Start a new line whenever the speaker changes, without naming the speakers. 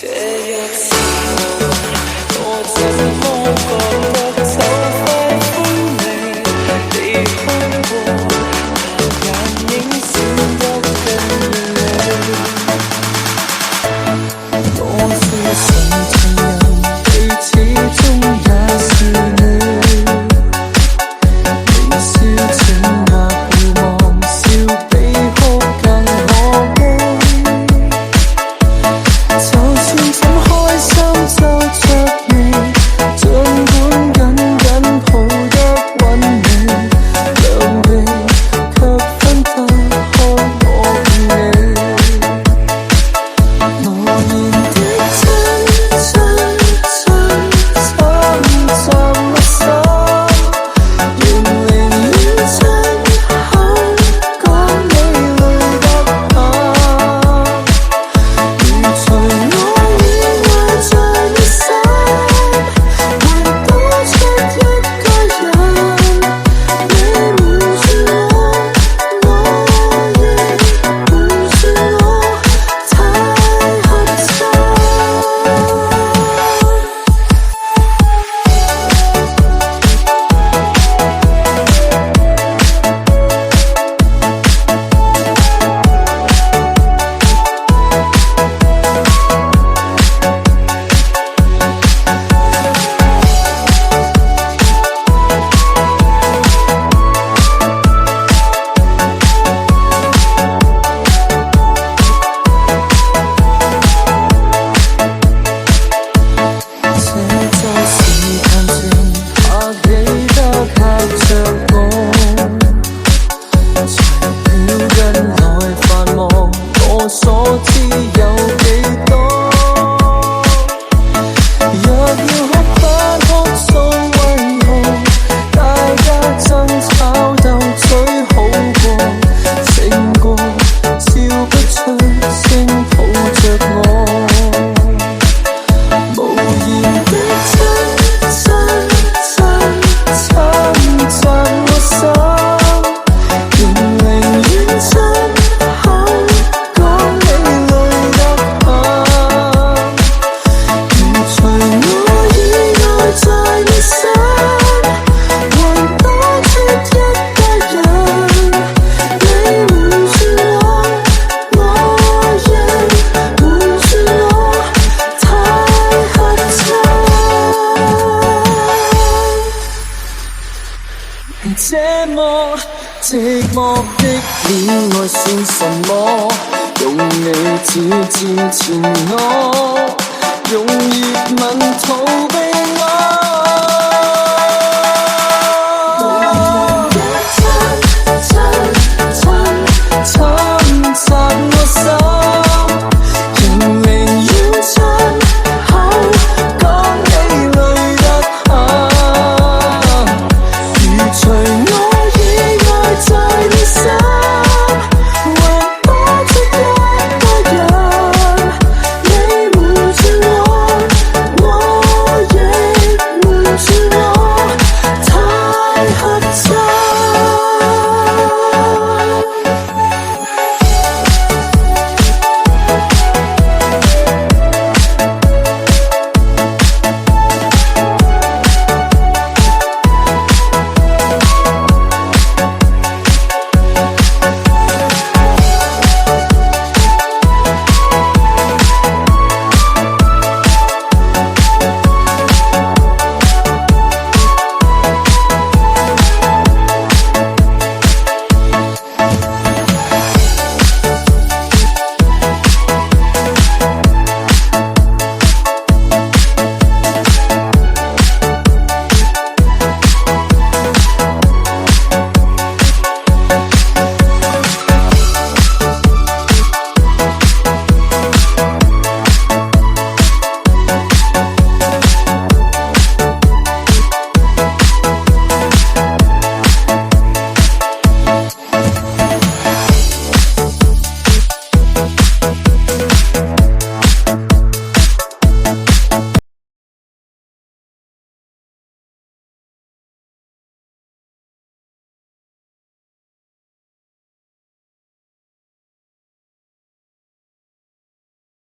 這一次我怎麼覺得就快分離，離開過那眼影閃得更美。多少想情人，你始終也是你。微笑靜默遙望，笑比哭更可悲。就算怎開心皺着眉，儘管緊緊抱得穩你，兩臂卻分不開我與你。無言的親親親侵襲我心，仍寧願親口講你累得很。如除我以外在你心，還多出一個人。你瞞住我，我亦瞞住我，太合襯。這就是談情，怕記得靠着我，才表因來繁忙，我所知有幾多。若要哭不哭訴為何，大家爭吵鬥嘴好過，勝過笑不出聲抱着我。無言的親親親侵襲我心，仍寧願親口講你累得很。如除我以外在你心，還多出一個人。你瞞住我，我亦瞞住我，太合襯。這麼寂寞的戀愛算什麼？用你指尖纏我。